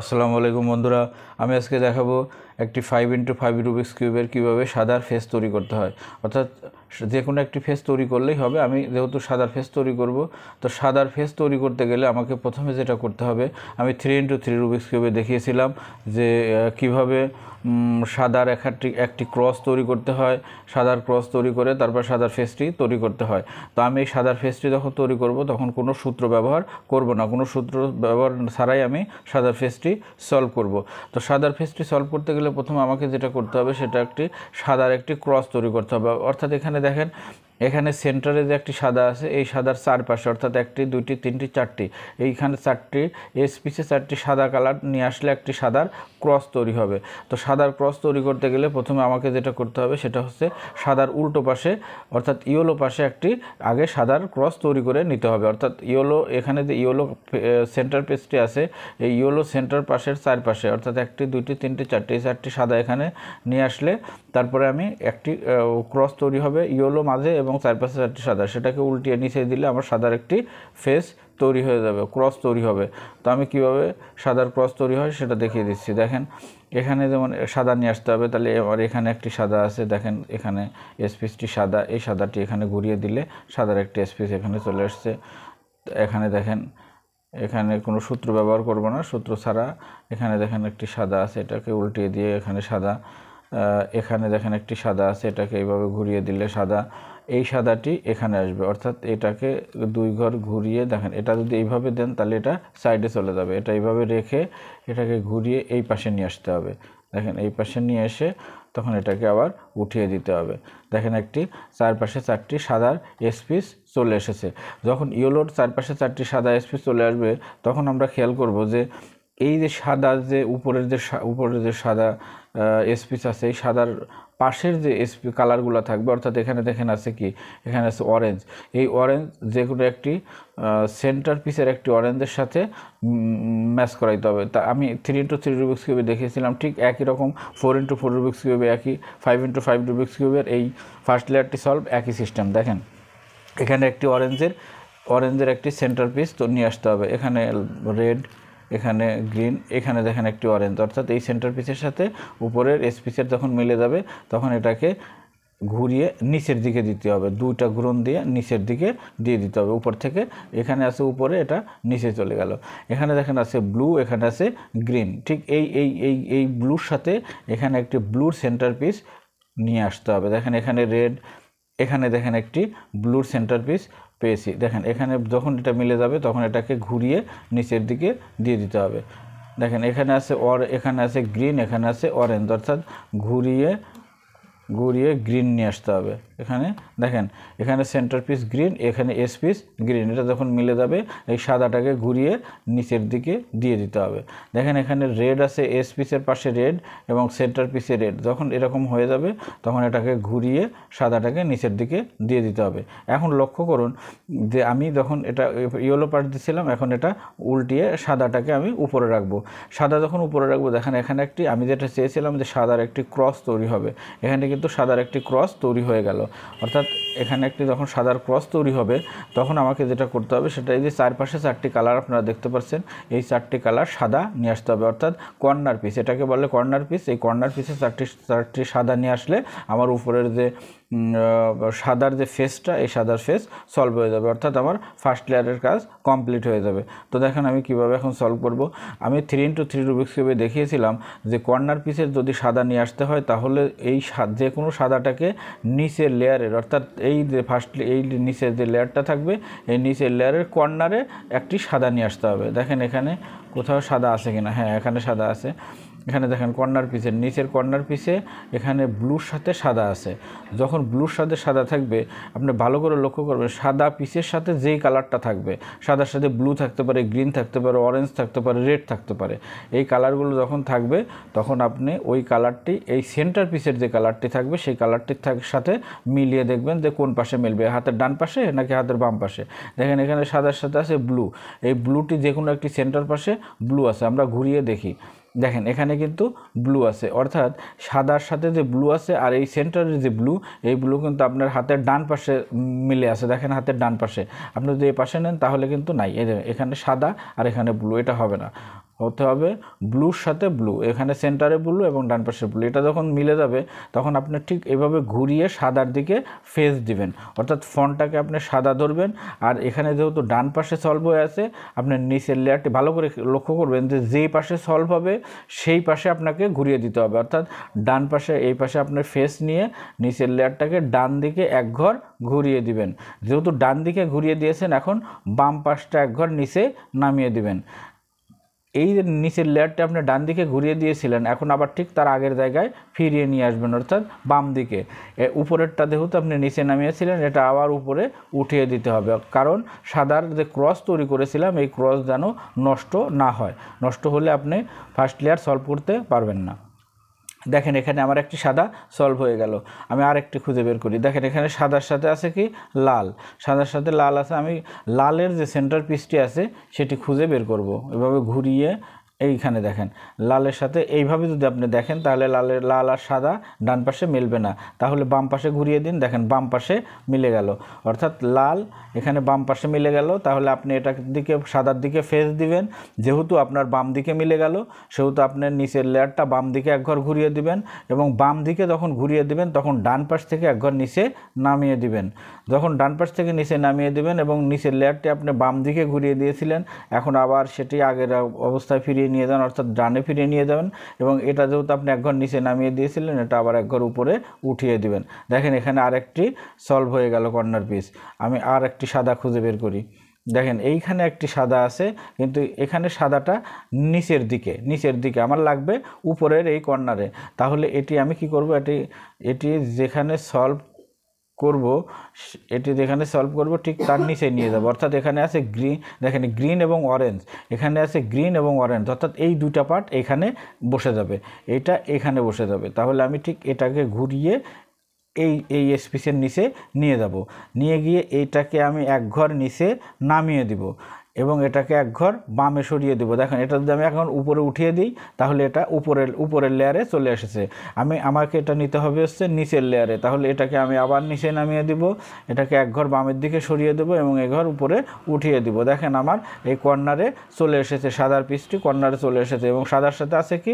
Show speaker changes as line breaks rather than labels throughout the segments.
আসসালামু আলাইকুম বন্ধুরা, আমি আজকে দেখাবো একটি 5x5 রুবিক্স কিউবের কীভাবে সাদার ফেস তৈরি করতে হয়। অর্থাৎ যে কোনো একটি ফেস তৈরি করলেই হবে। আমি যেহেতু সাদার ফেস তৈরি করব, তো সাদার ফেস তৈরি করতে গেলে আমাকে প্রথমে যেটা করতে হবে, আমি 3x3 রুবিক্স কিউবে দেখিয়েছিলাম যে কিভাবে সাদার একটি ক্রস তৈরি করতে হয়। সাদার ক্রস তৈরি করে তারপর সাদার ফেসটি তৈরি করতে হয়। তো আমি এই সাদার ফেসটি যখন তৈরি করব তখন কোনো সূত্র ব্যবহার করব না, কোনো সূত্র ব্যবহার ছাড়াই আমি সাদার ফেসটি সলভ করব। তো সাদার ফেসটি সলভ করতে গেলে প্রথমে আমাকে যেটা করতে হবে সেটা একটি সাদার একটি ক্রস তৈরি করতে হবে। অর্থাৎ এখানে দেখেন, এখানে সেন্টারে যে একটি সাদা আছে, এই সাদার চারপাশে অর্থাৎ একটি, দুইটি, তিনটি, চারটি, এইখানে চারটি পিছে চারটি সাদা কালার নিয়ে আসলে একটি সাদার ক্রস তৈরি হবে। তো সাদার ক্রস তৈরি করতে গেলে প্রথমে আমাকে যেটা করতে হবে সেটা হচ্ছে সাদার উল্টো পাশে অর্থাৎ ইয়েলো পাশে একটি আগে সাদার ক্রস তৈরি করে নিতে হবে। অর্থাৎ ইয়েলো, এখানে যে ইয়েলো সেন্টার পেজটি আছে, এই ইয়েলো সেন্টার পাশের চারপাশে অর্থাৎ একটি, দুইটি, তিনটি, চারটি, এই চারটি সাদা এখানে নিয়ে আসলে তারপরে আমি একটি ক্রস তৈরি হবে ইয়েলো মাঝে এবং চারপাশে চারটি সাদা, সেটাকে উল্টিয়ে নিচে দিলে আমার সাদার একটি ফেস তৈরি হয়ে যাবে, ক্রস তৈরি হবে। তো আমি কিভাবে সাদার ক্রস তৈরি হয় সেটা দেখিয়ে দিচ্ছি। দেখেন, এখানে যেমন সাদা নিয়ে আসতে হবে, তাহলে আমার এখানে একটি সাদা আছে, দেখেন এখানে এসপিসটি সাদা, এই সাদাটি এখানে ঘুরিয়ে দিলে সাদার একটি এসপিস এখানে চলে আসছে। এখানে দেখেন, এখানে কোনো সূত্র ব্যবহার করব না, সূত্র ছাড়া এখানে দেখেন একটি সাদা আছে, এটাকে উল্টিয়ে দিয়ে এখানে সাদা, এখানে দেখেন একটি সাদা আছে, এটাকে এইভাবে ঘুরিয়ে দিলে সাদা, এই সাদাটি এখানে আসবে। অর্থাৎ এটাকে দুই ঘর ঘুরিয়ে দেখেন, এটা যদি এইভাবে দেন তাহলে এটা সাইডে চলে যাবে, এটা এইভাবে রেখে এটাকে ঘুরিয়ে এই পাশে নিয়ে আসতে হবে। দেখেন এই পাশে নিয়ে এসে তখন এটাকে আবার উঠিয়ে দিতে হবে। দেখেন একটি চারপাশে চারটি সাদার এসপিস চলে এসেছে। যখন ইয়েলোর চারপাশে চারটি সাদা এসপিস চলে আসবে তখন আমরা খেয়াল করব যে এই যে সাদা, যে উপরের যে সাদা এসপিস আছে, এই সাদার পাশের যে এসপি কালারগুলো থাকবে, অর্থাৎ এখানে দেখেন আছে কি, এখানে আছে অরেঞ্জ। এই অরেঞ্জ যে কোনো একটি সেন্টার পিসের একটি অরেঞ্জের সাথে ম্যাচ করাইতে হবে। তা আমি 3x3 রুবিক্স কিউবে দেখিয়েছিলাম, ঠিক একই রকম 4x4 রুবিক্স কিউবে একই 5x5 রুবিক্স কিউবের এই ফার্স্ট লেয়ারটি সলভ একই সিস্টেম। দেখেন এখানে একটি অরেঞ্জের একটি সেন্টার পিস তো নিয়ে আসতে হবে, এখানে রেড, এখানে গ্রিন, এখানে দেখেন একটি অরেঞ্জ, অর্থাৎ এই সেন্টার পিসের সাথে উপরের এসপিসের যখন মিলে যাবে তখন এটাকে ঘুরিয়ে নিচের দিকে দিতে হবে, দুইটা ঘুরন দিয়ে নিচের দিকে দিয়ে দিতে হবে। উপর থেকে এখানে আছে উপরে, এটা নিচে চলে গেল। এখানে দেখেন আছে ব্লু, এখানে আছে গ্রিন, ঠিক এই ব্লুর সাথে এখানে একটি ব্লুর সেন্টার পিস নিয়ে আসতে হবে। দেখেন এখানে রেড, এখানে দেখেন একটি ব্লুর সেন্টার পিস পেয়েছি। দেখেন এখানে যখন এটা মিলে যাবে তখন এটাকে ঘুরিয়ে নিচের দিকে দিয়ে দিতে হবে। দেখেন এখানে আছে এখানে আছে গ্রিন, এখানে আছে অরেঞ্জ, অর্থাৎ ঘুরিয়ে গ্রিন নিয়ে আসতে হবে। এখানে দেখেন এখানে সেন্টার পিস গ্রিন, এখানে এস পিস গ্রিন, এটা যখন মিলে যাবে এই সাদাটাকে ঘুরিয়ে নিচের দিকে দিয়ে দিতে হবে। দেখেন এখানে রেড আছে, এস পিসের পাশে রেড এবং সেন্টার পিসে রেড, যখন এরকম হয়ে যাবে তখন এটাকে ঘুরিয়ে সাদাটাকে নিচের দিকে দিয়ে দিতে হবে। এখন লক্ষ্য করুন যে আমি যখন এটা ইয়েলো পার্ট দিয়েছিলাম, এখন এটা উল্টিয়ে সাদাটাকে আমি উপরে রাখবো। সাদা যখন উপরে রাখবো, দেখেন এখানে একটি, আমি যেটা চেয়েছিলাম যে সাদার একটি ক্রস তৈরি হবে, এখানে কিন্তু সাদার একটি ক্রস তৈরি হয়ে গেল। অর্থাৎ এখানে একটি যখন সাদার ক্রস তৈরি হবে তখন আমাকে যেটা করতে হবে সেটা এই যে চারপাশে চারটি কালার আপনারা দেখতে পাচ্ছেন, এই চারটি কালার সাদা নিয়ে আসতে হবে। অর্থাৎ কর্নার পিস, এটাকে বলে কর্নার পিস। এই কর্নার পিসে চারটি সাদা নিয়ে আসলে আমার উপরের যে সাদার যে ফেসটা, এই সাদার ফেস সলভ হয়ে যাবে, অর্থাৎ আমার ফার্স্ট লেয়ারের কাজ কমপ্লিট হয়ে যাবে। তো দেখেন আমি কিভাবে এখন সলভ করব। আমি 3x3 রুবিক্স কিউবে দেখিয়েছিলাম যে কর্নার পিসের যদি সাদা নিয়ে আসতে হয় তাহলে এই যে কোনো সাদাটাকে নিচের লেয়ারের, অর্থাৎ এই যে এই নিচের যে লেয়ারটা থাকবে এই নিচের লেয়ারের কর্নারে একটি সাদা নিয়ে আসতে হবে। দেখেন এখানে কোথাও সাদা আছে কিনা, হ্যাঁ এখানে সাদা আছে। এখানে দেখেন কর্নার পিসের নিচের কর্নার পিসে এখানে ব্লুর সাথে সাদা আছে। যখন ব্লুর সাথে সাদা থাকবে, আপনি ভালো করে লক্ষ্য করবেন সাদা পিসের সাথে যেই কালারটা থাকবে, সাদার সাথে ব্লু থাকতে পারে, গ্রিন থাকতে পারে, অরেঞ্জ থাকতে পারে, রেড থাকতে পারে, এই কালারগুলো যখন থাকবে তখন আপনি ওই কালারটি, এই সেন্টার পিসের যে কালারটি থাকবে সেই কালারটির সাথে মিলিয়ে দেখবেন যে কোন পাশে মিলবে, হাতের ডান পাশে নাকি হাতের বাম পাশে। দেখেন এখানে সাদার সাথে আছে ব্লু, এই ব্লুটি যে কোনো একটি সেন্টার পাশে ব্লু আছে, আমরা ঘুরিয়ে দেখি, দেখেন এখানে কিন্তু ব্লু আছে, অর্থাৎ সাদার সাথে যে ব্লু আছে আর এই সেন্টারের যে ব্লু, এই ব্লু কিন্তু আপনার হাতের ডান পাশে মিলে আছে। দেখেন হাতের ডান পাশে, আপনি যদি এই পাশে নেন তাহলে কিন্তু নাই, এই এখানে সাদা আর এখানে ব্লু, এটা হবে না। হতে হবে ব্লুর সাথে ব্লু, এখানে সেন্টারে ব্লু এবং ডান পাশে ব্লু। এটা যখন মিলে যাবে তখন আপনি ঠিক এভাবে ঘুরিয়ে সাদার দিকে ফেস দিবেন, অর্থাৎ ফন্টটাকে আপনি সাদা ধরবেন। আর এখানে যেহেতু ডান পাশে সলভ হয়ে আছে, আপনার নিচের লেয়ারটি ভালো করে লক্ষ্য করবেন যে যেই পাশে সলভ হবে সেই পাশে আপনাকে ঘুরিয়ে দিতে হবে, অর্থাৎ ডান পাশে এই পাশে আপনার ফেস নিয়ে নিচের লেয়ারটাকে ডান দিকে এক ঘর ঘুরিয়ে দিবেন। যেহেতু ডান দিকে ঘুরিয়ে দিয়েছেন, এখন বাম পাশটা এক ঘর নিচে নামিয়ে দিবেন। এই যে নিচের লেয়ারটা আপনি ডান দিকে ঘুরিয়ে দিয়েছিলেন, এখন আবার ঠিক তার আগের জায়গায় ফিরিয়ে নিয়ে আসবেন, অর্থাৎ বাম দিকে। উপরেরটা যেহেতু আপনি নিচে নামিয়েছিলেন, এটা আবার উপরে উঠিয়ে দিতে হবে, কারণ সাদার যে ক্রস তৈরি করেছিলাম এই ক্রস যেন নষ্ট না হয়। নষ্ট হলে আপনি ফার্স্ট লেয়ার সলভ করতে পারবেন না। দেখেন এখানে আমার একটি সাদা সলভ হয়ে গেল। আমি আরেকটি খুঁজে বের করি। দেখেন এখানে সাদার সাথে আছে কি লাল, সাদার সাথে লাল আছে। আমি লালের যে সেন্টার পিসটি আছে সেটি খুঁজে বের করব। এভাবে ঘুরিয়ে এইখানে দেখেন লালের সাথে এইভাবে যদি আপনি দেখেন তাহলে লাল আর সাদা ডান পাশে মিলবে না, তাহলে বাম পাশে ঘুরিয়ে দিন। দেখেন বাম পাশে মিলে গেল, অর্থাৎ লাল এখানে বাম পাশে মিলে গেল। তাহলে আপনি এটার দিকে সাদার দিকে ফেস দিবেন। যেহেতু আপনার বাম দিকে মিলে গেল সেহেতু আপনার নিচের লেয়ারটা বাম দিকে এক ঘর ঘুরিয়ে দিবেন, এবং বাম দিকে যখন ঘুরিয়ে দিবেন তখন ডান পাশ থেকে এক ঘর নিচে নামিয়ে দিবেন। যখন ডান পাশ থেকে নিচে নামিয়ে দিবেন এবং নিচের লেয়ারটি আপনি বাম দিকে ঘুরিয়ে দিয়েছিলেন, এখন আবার সেটি আগের অবস্থায় ফিরিয়ে নিয়ে যান, অর্থাৎ ডানে ফিরিয়ে নিয়ে যাবেন। এবং এটা যেহেতু আপনি এক ঘর নিচে নামিয়ে দিয়েছিলেন, এটা আবার এক ঘর উপরে উঠিয়ে দিবেন। দেখেন এখানে আরেকটি সলভ হয়ে গেল কর্নার পিস। আমি আর একটি সাদা খুঁজে বের করি। দেখেন এইখানে একটি সাদা আছে, কিন্তু এখানে সাদাটা নিচের দিকে আমার লাগবে উপরের এই কর্নারে। তাহলে এটি আমি কি করব, এটি যেখানে সলভ করব ঠিক তার নিচে নিয়ে যাব, অর্থাৎ এখানে আছে গ্রিন। দেখেন গ্রিন এবং অরেঞ্জ, এখানে আছে গ্রিন এবং অরেঞ্জ, অর্থাৎ এই দুইটা পার্ট এখানে বসে যাবে, এটা এখানে বসে যাবে। তাহলে আমি ঠিক এটাকে ঘুরিয়ে এই স্পেসের নিচে নিয়ে যাব, নিয়ে গিয়ে এইটাকে আমি এক ঘর নিচে নামিয়ে দিব এবং এটাকে এক ঘর বামে সরিয়ে দেবো। দেখেন এটা যদি আমি এখন উপরে উঠিয়ে দিই তাহলে এটা উপরের লেয়ারে চলে এসেছে। আমাকে এটা নিতে হবে হচ্ছে নিচের লেয়ারে। তাহলে এটাকে আমি আবার নিচে নামিয়ে দিব, এটাকে এক ঘর বামের দিকে সরিয়ে দেবো এবং এক ঘর উপরে উঠিয়ে দিব। দেখেন আমার এই কর্নারে চলে এসেছে, সাদার পিসটি কর্নারে চলে এসেছে। এবং সাদার সাথে আছে কি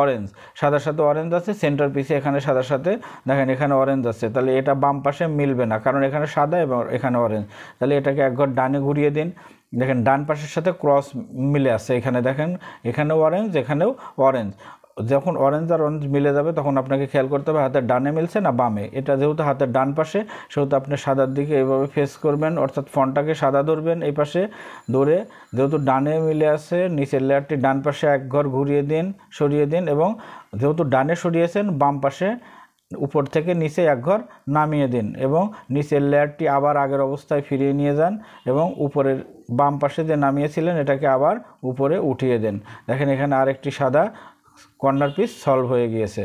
অরেঞ্জ, সাদার সাথে অরেঞ্জ আছে সেন্টার পিসে, এখানে সাদার সাথে দেখেন এখানে অরেঞ্জ আছে। তাহলে এটা বাম পাশে মিলবে না, কারণ এখানে সাদা এবং এখানে অরেঞ্জ। তাহলে এটাকে এক ঘর ডানে ঘুরিয়ে দিন। দেখেন ডান পাশের সাথে ক্রস মিলে আসছে, এখানে দেখেন এখানেও অরেঞ্জ এখানেও অরেঞ্জ। যখন অরেঞ্জ আর অরেঞ্জ মিলে যাবে তখন আপনাকে খেয়াল করতে হবে হাতের ডানে মিলছে না বামে। এটা যেহেতু হাতের ডান পাশে সেহেতু আপনি সাদার দিকে এইভাবে ফেস করবেন, অর্থাৎ ফন্টটাকে সাদা ধরবেন এই পাশে ধরে। যেহেতু ডানে মিলে আছে নিচের লেয়ারটি ডান পাশে এক ঘর সরিয়ে দিন এবং যেহেতু ডানে সরিয়েছেন বাম পাশে উপর থেকে নিচে এক ঘর নামিয়ে দিন এবং নিচের লেয়ারটি আবার আগের অবস্থায় ফিরিয়ে নিয়ে যান এবং উপরের বাম পাশে যে নামিয়েছিলেন এটাকে আবার উপরে উঠিয়ে দেন। দেখেন এখানে আরেকটি সাদা কর্নার পিস সলভ হয়ে গিয়েছে।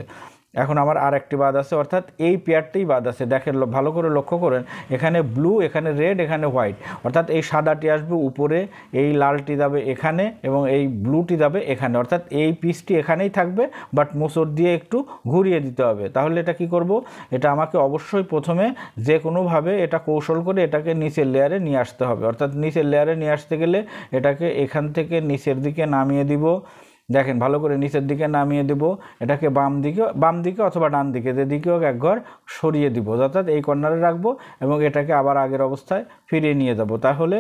এখন আমার আরেকটি বাদ আছে, অর্থাৎ এই পেয়ারটিই বাদ আছে। দেখেন ভালো করে লক্ষ্য করেন, এখানে ব্লু, এখানে রেড, এখানে হোয়াইট, অর্থাৎ এই সাদাটি আসবে উপরে, এই লালটি যাবে এখানে এবং এই ব্লুটি যাবে এখানে, অর্থাৎ এই পিসটি এখানেই থাকবে, বাট মোচড় দিয়ে একটু ঘুরিয়ে দিতে হবে। তাহলে এটা কি করব, এটা আমাকে অবশ্যই প্রথমে যে কোনোভাবে এটা কৌশল করে এটাকে নিচের লেয়ারে নিয়ে আসতে হবে। অর্থাৎ নিচের লেয়ারে নিয়ে আসতে গেলে এটাকে এখান থেকে নিচের দিকে নামিয়ে দিব। দেখেন ভালো করে নিচের দিকে নামিয়ে দেব, এটাকে বাম দিকে অথবা ডান দিকে যেদিকেও এক ঘর সরিয়ে দিব, অর্থাৎ এই কর্নারে রাখবো এবং এটাকে আবার আগের অবস্থায় ফিরিয়ে নিয়ে যাব। তাহলে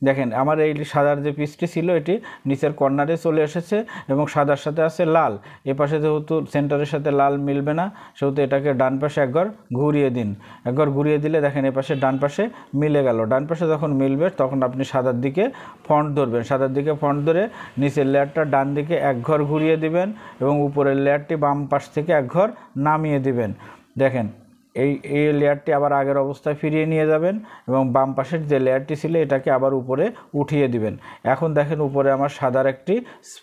দেখেন আমার এই সাদার যে পিসটি ছিল এটি নিচের কর্নারে চলে এসেছে এবং সাদার সাথে আছে লাল। এ পাশে যেহেতু সেন্টারের সাথে লাল মিলবে না সেহেতু এটাকে ডান পাশে এক ঘর ঘুরিয়ে দিন। এক ঘর ঘুরিয়ে দিলে দেখেন এ পাশে ডান পাশে মিলে গেল। ডান পাশে যখন মিলবে তখন আপনি সাদার দিকে ফন্ট ধরবেন, সাদার দিকে ফন্ট ধরে নিচের লেয়ারটা ডান দিকে এক ঘর ঘুরিয়ে দিবেন এবং উপরের লেয়ারটি বাম পাশ থেকে এক ঘর নামিয়ে দিবেন। দেখেন এই লেয়ারটি আবার আগের অবস্থায় ফিরিয়ে নিয়ে যাবেন এবং বাম পাশের যে লেয়ারটি ছিল এটাকে আবার উপরে উঠিয়ে দিবেন। এখন দেখেন উপরে আমার সাদার একটি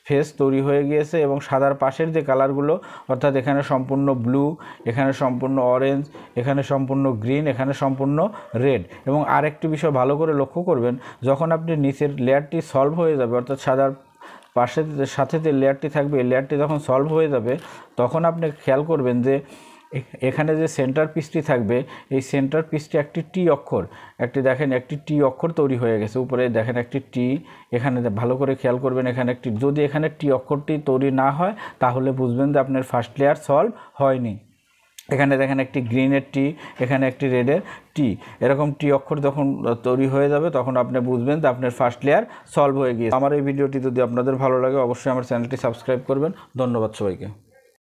ফেস তৈরি হয়ে গিয়েছে এবং সাদার পাশের যে কালারগুলো, অর্থাৎ এখানে সম্পূর্ণ ব্লু, এখানে সম্পূর্ণ অরেঞ্জ, এখানে সম্পূর্ণ গ্রিন, এখানে সম্পূর্ণ রেড। এবং আরেকটি বিষয় ভালো করে লক্ষ্য করবেন, যখন আপনি নিচের লেয়ারটি সলভ হয়ে যাবে, অর্থাৎ সাদার পাশের সাথে যে লেয়ারটি থাকবে এই লেয়ারটি যখন সলভ হয়ে যাবে তখন আপনি খেয়াল করবেন যে এখানে যে সেন্টার পিসটি থাকবে এই সেন্টার পিসটি একটি টি অক্ষর, একটি দেখেন একটি টি অক্ষর তৈরি হয়ে গেছে, উপরে দেখেন একটি টি, এখানে ভালো করে খেয়াল করবেন এখানে একটি, যদি এখানে টি অক্ষরটি তৈরি না হয় তাহলে বুঝবেন যে আপনার ফার্স্ট লেয়ার সলভ হয়নি। এখানে দেখেন একটি গ্রিনের টি, এখানে একটি রেডের টি, এরকম টি অক্ষর যখন তৈরি হয়ে যাবে তখন আপনি বুঝবেন যে আপনার ফার্স্ট লেয়ার সলভ হয়ে গিয়েছে। আমার এই ভিডিওটি যদি আপনাদের ভালো লাগে অবশ্যই আমার চ্যানেলটি সাবস্ক্রাইব করবেন। ধন্যবাদ সবাইকে।